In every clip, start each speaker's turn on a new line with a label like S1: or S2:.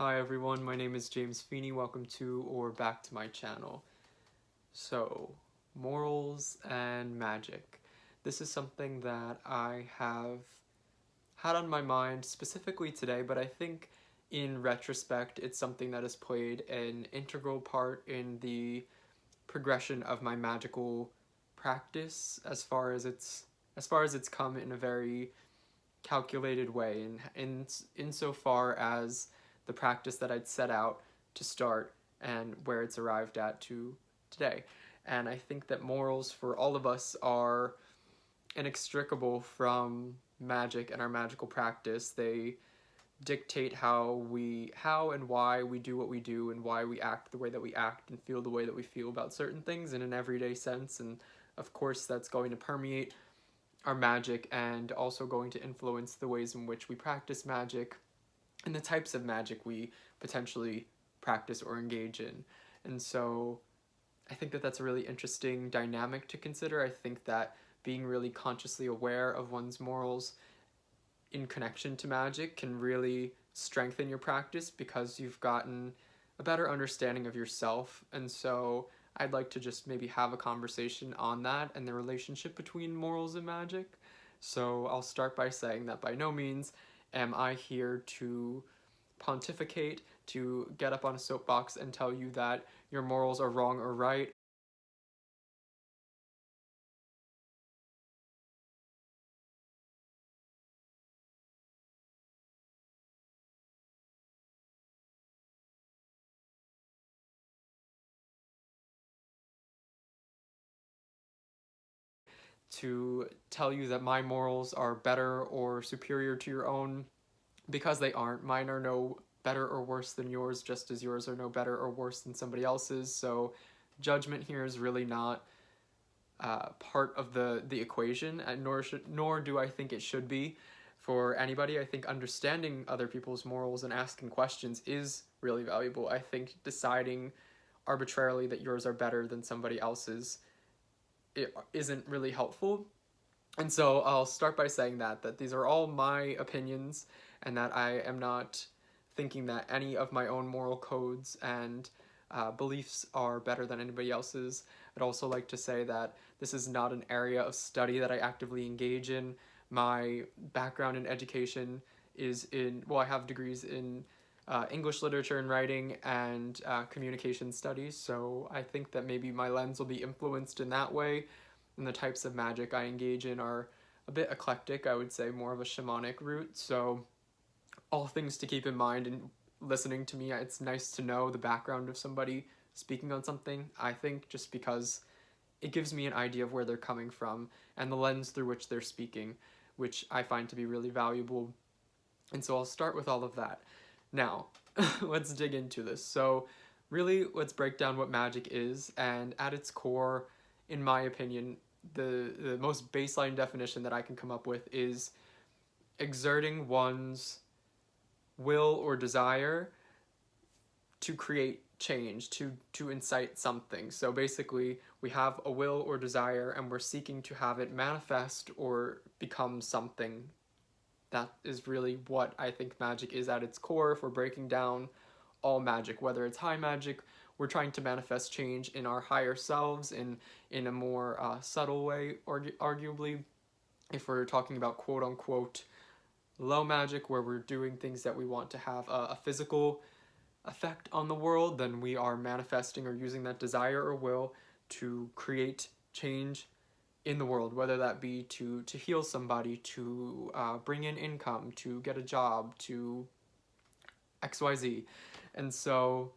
S1: Hi everyone, my name is James Feeney. Welcome to or back to my channel. So, morals and magic. This is something that I have had on my mind specifically today, but I think in retrospect it's something that has played an integral part in the progression of my magical practice as far as it's come in a very calculated way, and insofar as the practice that I'd set out to start and where it's arrived at to today. And I think that morals for all of us are inextricable from magic and our magical practice. They dictate how and why we do what we do, and why we act the way that we act and feel the way that we feel about certain things in an everyday sense. And of course that's going to permeate our magic and also going to influence the ways in which we practice magic and the types of magic we potentially practice or engage in. And so I think that that's a really interesting dynamic to consider. I think that being really consciously aware of one's morals in connection to magic can really strengthen your practice because you've gotten a better understanding of yourself. And so I'd like to just maybe have a conversation on that and the relationship between morals and magic. So I'll start by saying that by no means am I here to pontificate, to get up on a soapbox and tell you that your morals are wrong or right. To tell you that my morals are better or superior to your own, because they aren't. Mine are no better or worse than yours, just as yours are no better or worse than somebody else's. So judgment here is really not part of the equation, and nor do I think it should be for anybody. I think understanding other people's morals and asking questions is really valuable. I think deciding arbitrarily that yours are better than somebody else's, it isn't really helpful. And so I'll start by saying that these are all my opinions, and that I am not thinking that any of my own moral codes and beliefs are better than anybody else's. I'd also like to say that this is not an area of study that I actively engage in. My background in education is I have degrees in English literature and writing and communication studies, so I think that maybe my lens will be influenced in that way. And the types of magic I engage in are a bit eclectic, I would say more of a shamanic route. So all things to keep in mind in listening to me. It's nice to know the background of somebody speaking on something, I think, just because it gives me an idea of where they're coming from and the lens through which they're speaking, which I find to be really valuable. And so I'll start with all of that. Now, let's dig into this. So really, let's break down what magic is. And at its core, in my opinion, the most baseline definition that I can come up with is exerting one's will or desire to create change, to incite something. So basically, we have a will or desire and we're seeking to have it manifest or become something. That is really what I think magic is at its core. If we're breaking down all magic, whether it's high magic, we're trying to manifest change in our higher selves in a more subtle way, arguably. If we're talking about quote-unquote low magic, where we're doing things that we want to have a physical effect on the world, then we are manifesting or using that desire or will to create change in the world, whether that be to heal somebody, to bring in income, to get a job, to XYZ. And so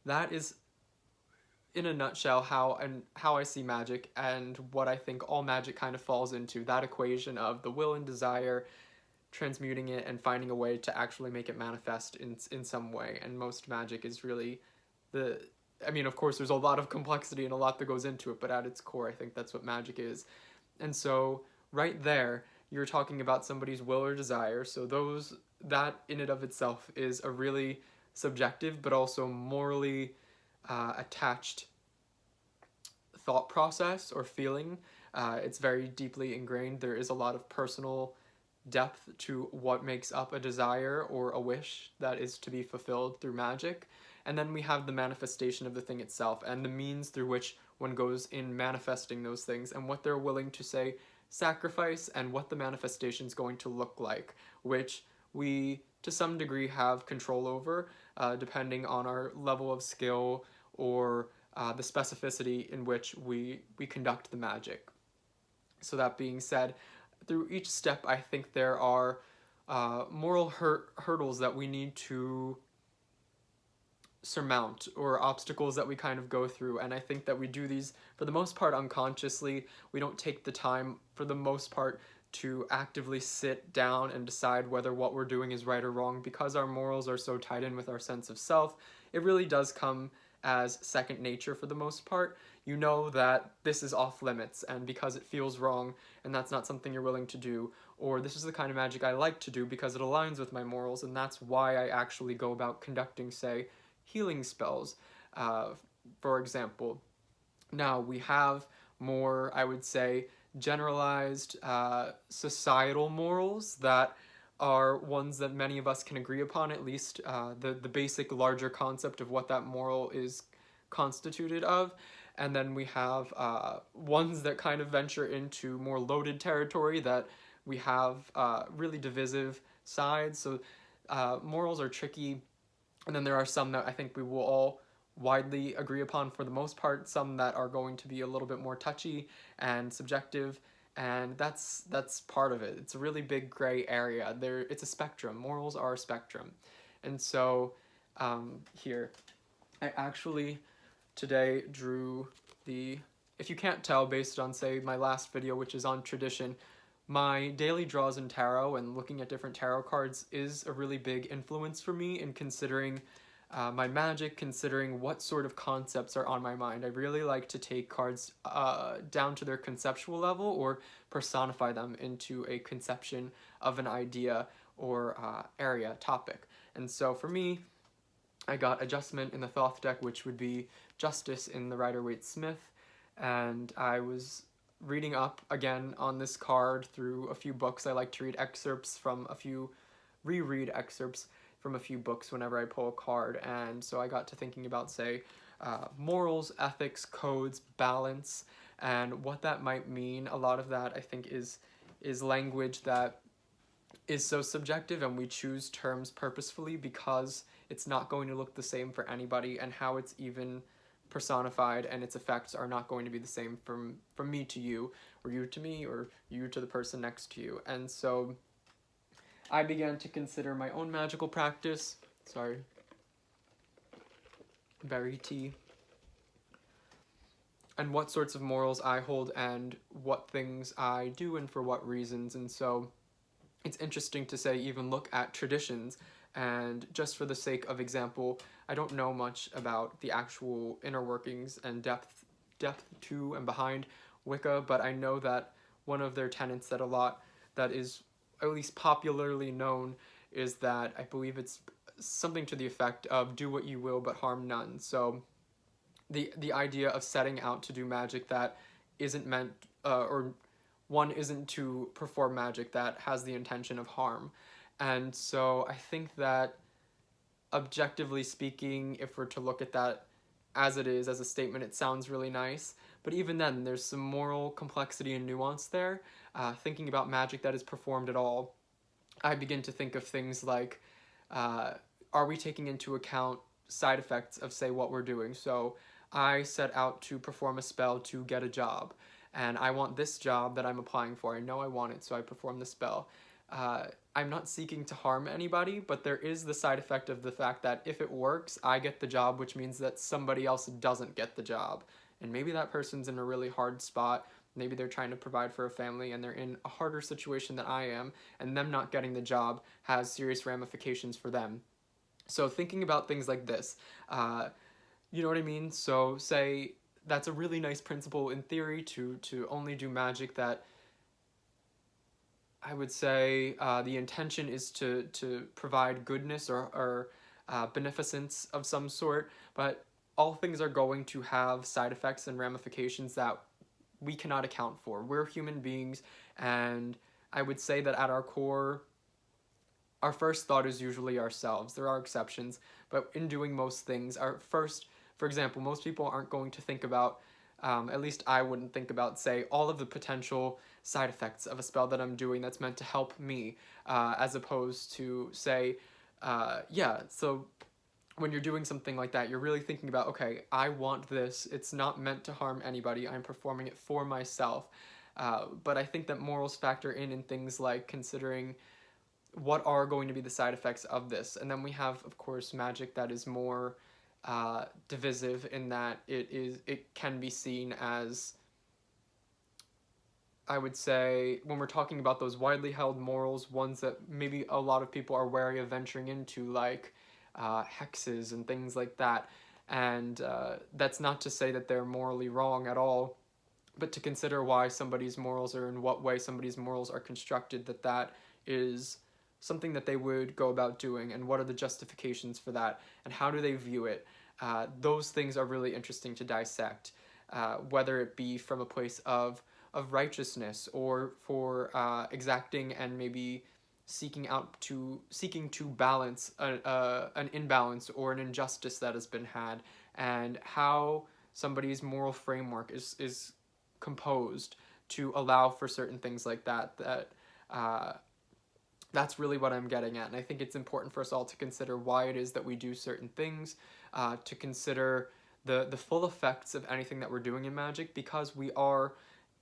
S1: that is, in a nutshell, how I see magic, and what I think all magic kind of falls into, that equation of the will and desire, transmuting it and finding a way to actually make it manifest in some way. And most magic is really of course there's a lot of complexity and a lot that goes into it, but at its core I think that's what magic is. And so right there, you're talking about somebody's will or desire. So that in and of itself is a really subjective but also morally attached thought process or feeling. It's very deeply ingrained. There is a lot of personal depth to what makes up a desire or a wish that is to be fulfilled through magic. And then we have the manifestation of the thing itself and the means through which one goes in manifesting those things and what they're willing to say sacrifice and what the manifestation is going to look like, which we to some degree have control over, depending on our level of skill or the specificity in which we conduct the magic. So that being said, through each step, I think there are moral hurdles that we need to surmount, or obstacles that we kind of go through, and I think that we do these for the most part unconsciously. We don't take the time for the most part to actively sit down and decide whether what we're doing is right or wrong, because our morals are so tied in with our sense of self. It really does come as second nature for the most part. You know that this is off limits, and because it feels wrong and that's not something you're willing to do, or this is the kind of magic I like to do because it aligns with my morals, and that's why I actually go about conducting, say, healing spells, for example. Now, we have more, I would say, generalized societal morals that are ones that many of us can agree upon, at least the basic larger concept of what that moral is constituted of. And then we have ones that kind of venture into more loaded territory that we have really divisive sides. So morals are tricky. And then there are some that I think we will all widely agree upon for the most part, some that are going to be a little bit more touchy and subjective, and that's part of it. It's a really big gray area. It's a spectrum. Morals are a spectrum. And so here, I actually today drew if you can't tell based on, say, my last video, which is on tradition, my daily draws in tarot and looking at different tarot cards is a really big influence for me in considering my magic, considering what sort of concepts are on my mind. I really like to take cards down to their conceptual level or personify them into a conception of an idea or area, topic. And so for me, I got Adjustment in the Thoth deck, which would be Justice in the Rider-Waite-Smith, and I was reading up again on this card through a few books. I like to read excerpts from reread excerpts from a few books whenever I pull a card, and so I got to thinking about, say, morals, ethics, codes, balance, and what that might mean. A lot of that, I think, is language that is so subjective, and we choose terms purposefully because it's not going to look the same for anybody, and how it's even personified and its effects are not going to be the same from me to you, or you to me, or you to the person next to you. And so I began to consider my own magical practice. Sorry. Berry tea. And what sorts of morals I hold and what things I do and for what reasons. And so it's interesting to say, even look at traditions, and just for the sake of example, I don't know much about the actual inner workings and depth to and behind Wicca, but I know that one of their tenets that is at least popularly known is that, I believe it's something to the effect of do what you will but harm none. So the idea of setting out to do magic that isn't meant, or one isn't to perform magic that has the intention of harm. And so I think that, objectively speaking, if we're to look at that as it is, as a statement, it sounds really nice. But even then, there's some moral complexity and nuance there. Thinking about magic that is performed at all, I begin to think of things like, are we taking into account side effects of, say, what we're doing? So I set out to perform a spell to get a job, and I want this job that I'm applying for. I know I want it, so I perform the spell. I'm not seeking to harm anybody, but there is the side effect of the fact that if it works, I get the job, which means that somebody else doesn't get the job. And maybe that person's in a really hard spot. Maybe they're trying to provide for a family and they're in a harder situation than I am, and them not getting the job has serious ramifications for them. So thinking about things like this, you know what I mean? So say that's a really nice principle in theory to only do magic that, I would say, the intention is to provide goodness or beneficence of some sort, but all things are going to have side effects and ramifications that we cannot account for. We're human beings, and I would say that at our core, our first thought is usually ourselves. There are exceptions, but in doing most things, our first, for example, most people aren't going to think about, at least I wouldn't think about, say, all of the potential side effects of a spell that I'm doing that's meant to help me, as opposed to, say, yeah, so when you're doing something like that, you're really thinking about, okay, I want this. It's not meant to harm anybody. I'm performing it for myself. But I think that morals factor in things like considering what are going to be the side effects of this. And then we have, of course, magic that is more divisive in that it can be seen as, I would say, when we're talking about those widely held morals, ones that maybe a lot of people are wary of venturing into, like hexes and things like that. And that's not to say that they're morally wrong at all, but to consider why somebody's morals or in what way somebody's morals are constructed, that is something that they would go about doing, and what are the justifications for that, and how do they view it. Those things are really interesting to dissect, whether it be from a place of righteousness or for exacting and maybe seeking to balance an imbalance or an injustice that has been had, and how somebody's moral framework is composed to allow for certain things like that. That's really what I'm getting at, and I think it's important for us all to consider why it is that we do certain things, to consider the full effects of anything that we're doing in magic, because we are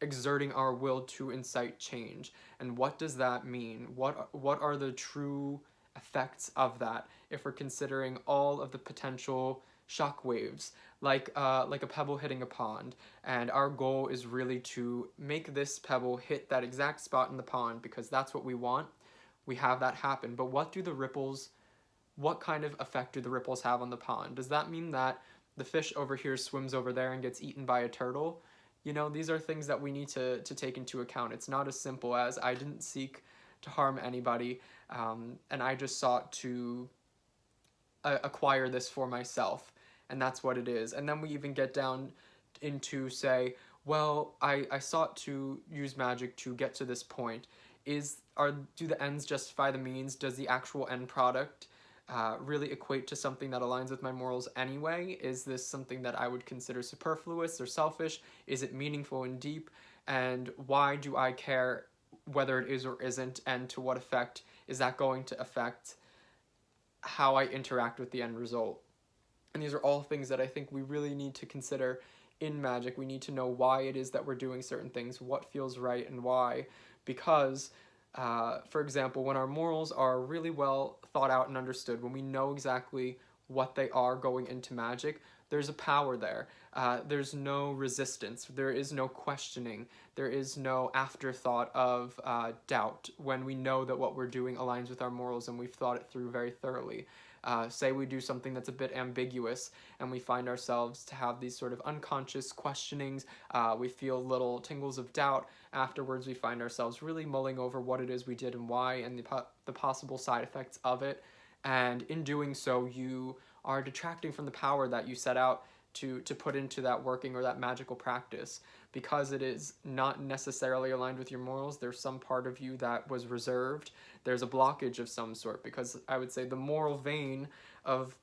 S1: exerting our will to incite change. And what does that mean? What are the true effects of that if we're considering all of the potential shock waves, like a pebble hitting a pond, and our goal is really to make this pebble hit that exact spot in the pond because that's what we want. We have that happen, but what kind of effect do the ripples have on the pond? Does that mean that the fish over here swims over there and gets eaten by a turtle? These are things that we need to take into account. It's not as simple as I didn't seek to harm anybody, and I just sought to acquire this for myself, and that's what it is. And then we even get down into, say, well, I sought to use magic to get to this point. Do the ends justify the means? Does the actual end product really equate to something that aligns with my morals anyway? Is this something that I would consider superfluous or selfish? Is it meaningful and deep? And why do I care whether it is or isn't? And to what effect is that going to affect how I interact with the end result? And these are all things that I think we really need to consider in magic. We need to know why it is that we're doing certain things, what feels right and why. Because, for example, when our morals are really well thought out and understood, when we know exactly what they are going into magic, there's a power there. There's no resistance. There is no questioning. There is no afterthought of doubt when we know that what we're doing aligns with our morals and we've thought it through very thoroughly. Say we do something that's a bit ambiguous and we find ourselves to have these sort of unconscious questionings, we feel little tingles of doubt. Afterwards, we find ourselves really mulling over what it is we did and why, and the possible side effects of it. And in doing so, you are detracting from the power that you set out to put into that working or that magical practice. Because it is not necessarily aligned with your morals, there's some part of you that was reserved. There's a blockage of some sort, because I would say the moral vein of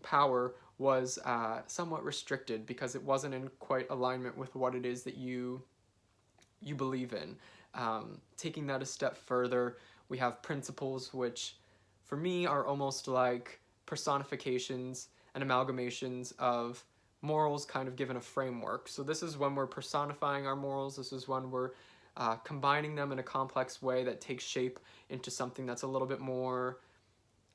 S1: power was somewhat restricted because it wasn't in quite alignment with what it is that you believe in. Taking that a step further, we have principles, which for me are almost like personifications and amalgamations of morals kind of given a framework. So this is when we're personifying our morals. This is when we're combining them in a complex way that takes shape into something that's a little bit more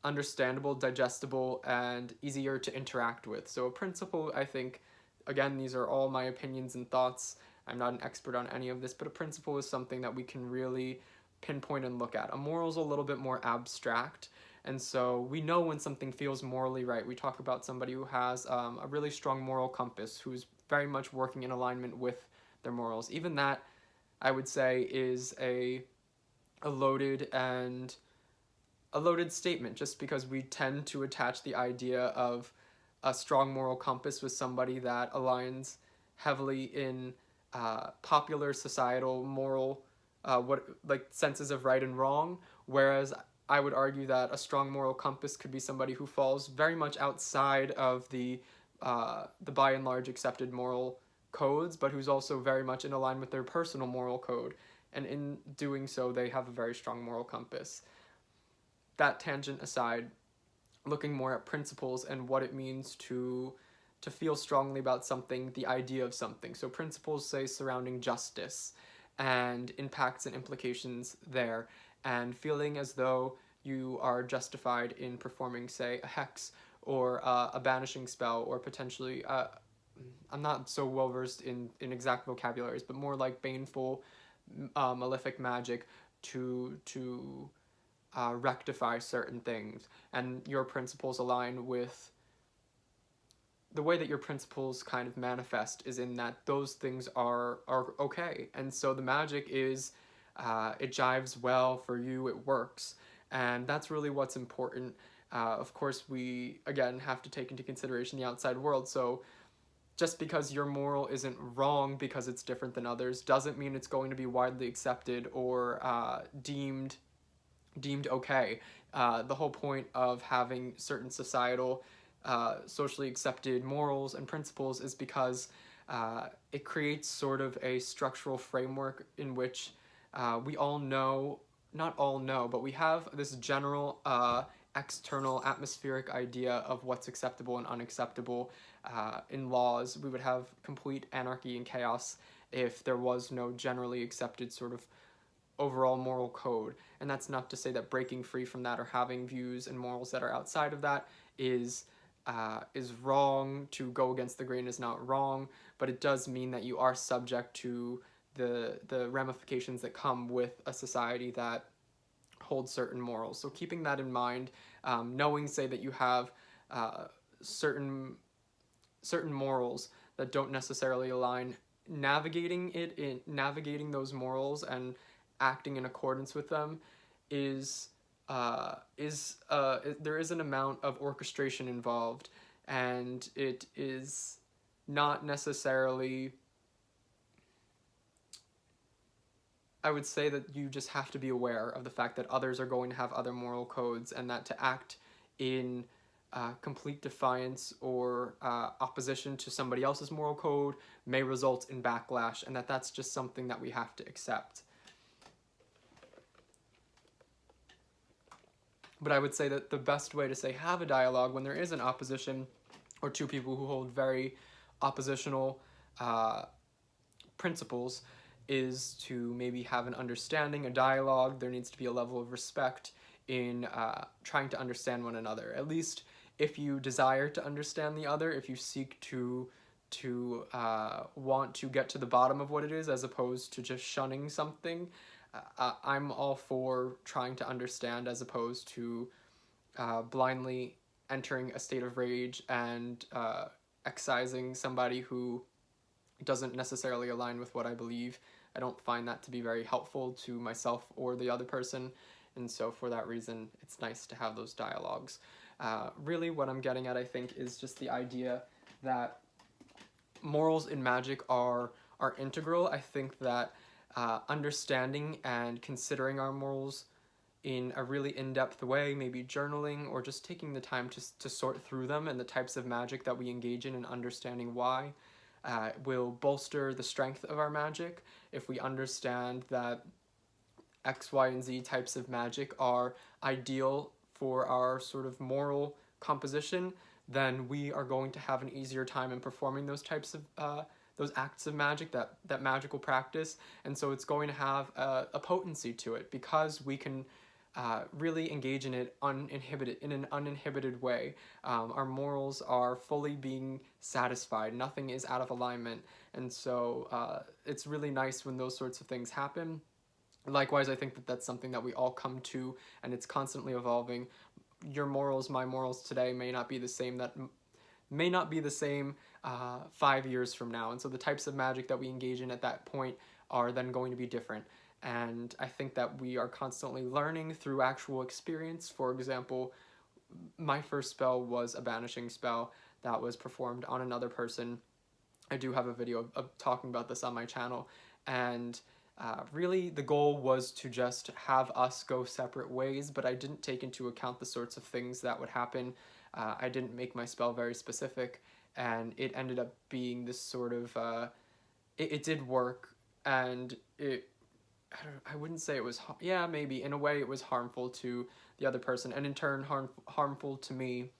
S1: understandable, digestible, and easier to interact with. So a principle, I think, again, these are all my opinions and thoughts. I'm not an expert on any of this, but a principle is something that we can really pinpoint and look at. A moral is a little bit more abstract, and so we know when something feels morally right. We talk about somebody who has a really strong moral compass, who's very much working in alignment with their morals. Even that, I would say, is a loaded statement, just because we tend to attach the idea of a strong moral compass with somebody that aligns heavily in popular societal moral what like senses of right and wrong, whereas I would argue that a strong moral compass could be somebody who falls very much outside of the by and large accepted moral codes, but who's also very much in line with their personal moral code, and in doing so, they have a very strong moral compass. That tangent aside, looking more at principles and what it means to feel strongly about something, the idea of something. So principles, say, surrounding justice and impacts and implications there, and feeling as though you are justified in performing, say, a hex or a banishing spell, or potentially, I'm not so well versed in exact vocabularies, but more like baneful, malefic magic to rectify certain things, and your principles align with the way that your principles kind of manifest is in that those things are okay, and so the magic is it jives well for you, it works, and that's really what's important. Of course, we again have to take into consideration the outside world, so just because your moral isn't wrong because it's different than others doesn't mean it's going to be widely accepted or deemed okay. The whole point of having certain societal, socially accepted morals and principles is because it creates sort of a structural framework in which we all know, not all know, but we have this general external atmospheric idea of what's acceptable and unacceptable in laws. We would have complete anarchy and chaos if there was no generally accepted sort of overall moral code. And that's not to say that breaking free from that or having views and morals that are outside of that is wrong. To go against the grain is not wrong, but it does mean that you are subject to the ramifications that come with a society that holds certain morals. So keeping that in mind, knowing, say, that you have certain morals that don't necessarily align, navigating those morals and acting in accordance with them is there is an amount of orchestration involved, and it is not necessarily, I would say that you just have to be aware of the fact that others are going to have other moral codes, and that to act in complete defiance or opposition to somebody else's moral code may result in backlash, and that's just something that we have to accept. But I would say that the best way to, say, have a dialogue when there is an opposition or two people who hold very oppositional principles is to maybe have an understanding, a dialogue. There needs to be a level of respect in trying to understand one another. At least if you desire to understand the other, if you seek to want to get to the bottom of what it is as opposed to just shunning something, I'm all for trying to understand as opposed to blindly entering a state of rage and excising somebody who doesn't necessarily align with what I believe. I don't find that to be very helpful to myself or the other person, and so for that reason, it's nice to have those dialogues. Really what I'm getting at, I think, is just the idea that morals in magic are integral. I think that understanding and considering our morals in a really in-depth way, maybe journaling or just taking the time to sort through them and the types of magic that we engage in and understanding why, will bolster the strength of our magic. If we understand that X, Y, and Z types of magic are ideal for our sort of moral composition, then we are going to have an easier time in performing those types of those acts of magic, that magical practice, and so it's going to have a potency to it because we can really engage in it in an uninhibited way. Our morals are fully being satisfied. Nothing is out of alignment, and so it's really nice when those sorts of things happen. Likewise, I think that that's something that we all come to, and it's constantly evolving. Your morals, my morals today may not be the same. 5 years from now, and so the types of magic that we engage in at that point are then going to be different. And I think that we are constantly learning through actual experience. For example, my first spell was a banishing spell that was performed on another person. I do have a video of talking about this on my channel, and Really, the goal was to just have us go separate ways, but I didn't take into account the sorts of things that would happen. I didn't make my spell very specific, and it ended up being this sort of it did work, and I wouldn't say it was yeah, maybe in a way it was harmful to the other person, and in turn harmful to me.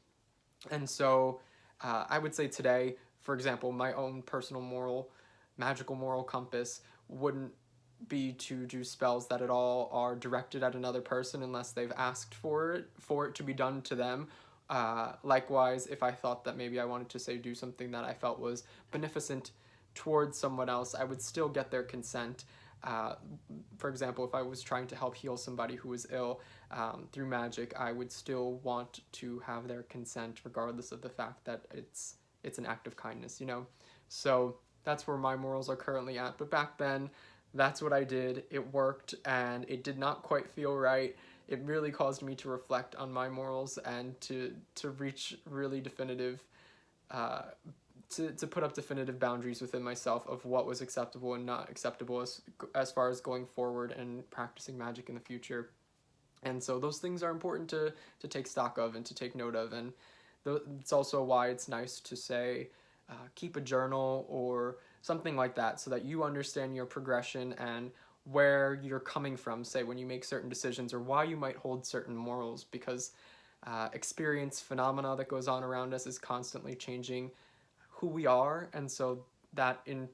S1: And so I would say today, for example, my own personal magical moral compass wouldn't be to do spells that at all are directed at another person unless they've asked for it to be done to them. Likewise, if I thought that maybe I wanted to say do something that I felt was beneficent towards someone else, I would still get their consent. For example, if I was trying to help heal somebody who was ill through magic, I would still want to have their consent, regardless of the fact that it's an act of kindness, you know? So that's where my morals are currently at. But back then, that's what I did. It worked, and it did not quite feel right. It really caused me to reflect on my morals and to reach really definitive to put up definitive boundaries within myself of what was acceptable and not acceptable as far as going forward and practicing magic in the future. And so those things are important to take stock of and to take note of. And it's also why it's nice to say, keep a journal or something like that, so that you understand your progression and where you're coming from, say, when you make certain decisions, or why you might hold certain morals, because experience phenomena that goes on around us is constantly changing who we are, and so that in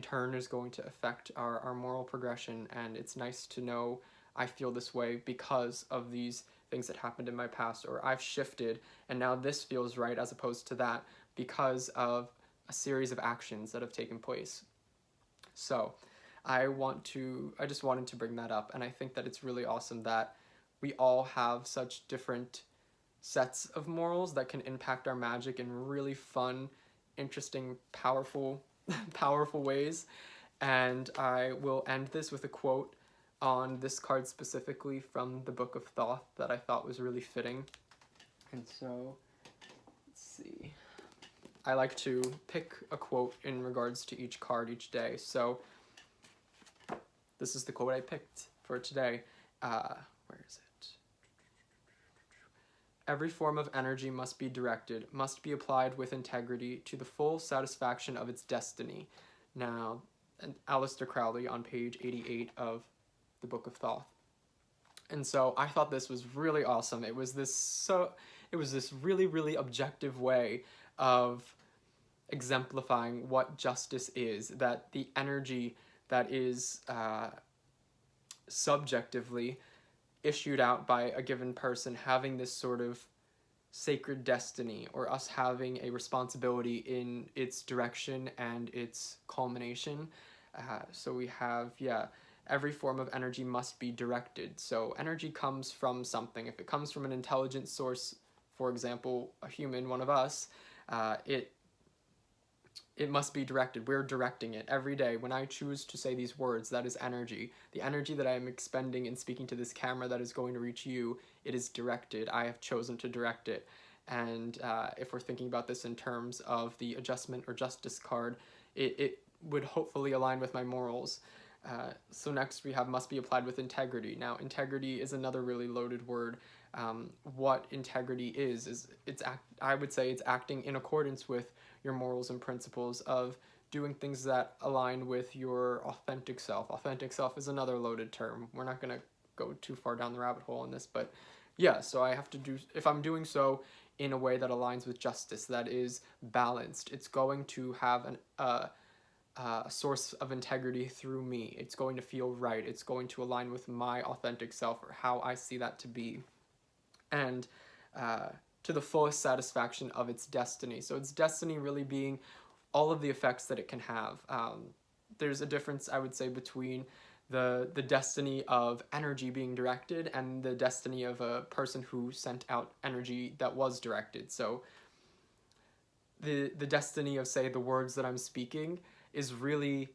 S1: turn is going to affect our moral progression. And it's nice to know I feel this way because of these things that happened in my past, or I've shifted and now this feels right as opposed to that because of a series of actions that have taken place. So I just wanted to bring that up, and I think that it's really awesome that we all have such different sets of morals that can impact our magic in really fun, interesting, powerful powerful ways. And I will end this with a quote on this card specifically from the Book of Thoth that I thought was really fitting. And so, let's see. I like to pick a quote in regards to each card each day. So, this is the quote I picked for today. Where is it? Every form of energy must be directed, must be applied with integrity to the full satisfaction of its destiny. Now, Aleister Crowley on page 88 of the Book of Thoth. And so I thought this was really awesome. It was this really, really objective way of exemplifying what justice is, that the energy that is subjectively issued out by a given person having this sort of sacred destiny, or us having a responsibility in its direction and its culmination. So we have, every form of energy must be directed. So energy comes from something. If it comes from an intelligent source, for example, a human, one of us, it must be directed. We're directing it every day. When I choose to say these words, that is energy. The energy that I am expending in speaking to this camera that is going to reach you, it is directed. I have chosen to direct it. And if we're thinking about this in terms of the adjustment or justice card, it would hopefully align with my morals. So next we have must be applied with integrity. Now, integrity is another really loaded word. What integrity is I would say it's acting in accordance with your morals and principles of doing things that align with your authentic self. Authentic self is another loaded term. We're not going to go too far down the rabbit hole on this, but yeah, so I have to do, if I'm doing so in a way that aligns with justice, that is balanced, it's going to have a source of integrity through me. It's going to feel right. It's going to align with my authentic self, or how I see that to be. And to the fullest satisfaction of its destiny. So its destiny really being all of the effects that it can have. There's a difference, I would say, between the destiny of energy being directed and the destiny of a person who sent out energy that was directed. So the destiny of, say, the words that I'm speaking is really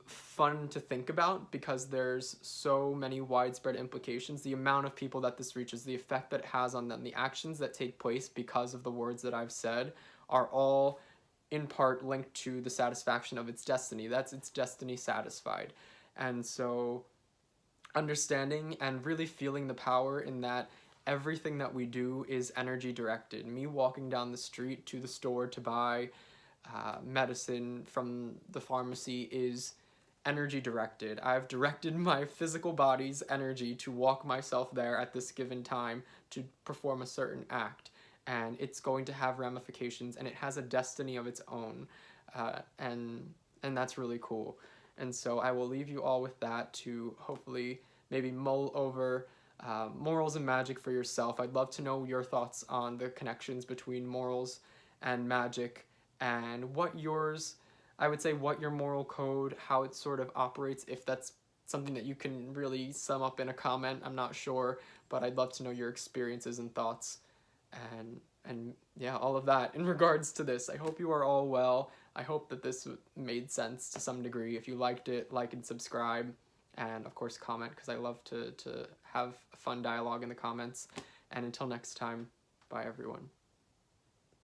S1: fun to think about because there's so many widespread implications. The amount of people that this reaches, the effect that it has on them, the actions that take place because of the words that I've said are all in part linked to the satisfaction of its destiny. That's its destiny satisfied. And so understanding and really feeling the power in that everything that we do is energy directed. Me walking down the street to the store to buy medicine from the pharmacy is energy directed. I've directed my physical body's energy to walk myself there at this given time to perform a certain act. And it's going to have ramifications, and it has a destiny of its own. And that's really cool. And so I will leave you all with that to hopefully maybe mull over morals and magic for yourself. I'd love to know your thoughts on the connections between morals and magic, and what yours, I would say, what your moral code, how it sort of operates, if that's something that you can really sum up in a comment. I'm not sure, but I'd love to know your experiences and thoughts, and yeah, all of that in regards to this. I hope you are all well. I hope that this made sense to some degree. If you liked it, like and subscribe, and of course comment, because I love to have a fun dialogue in the comments. And until next time, bye everyone.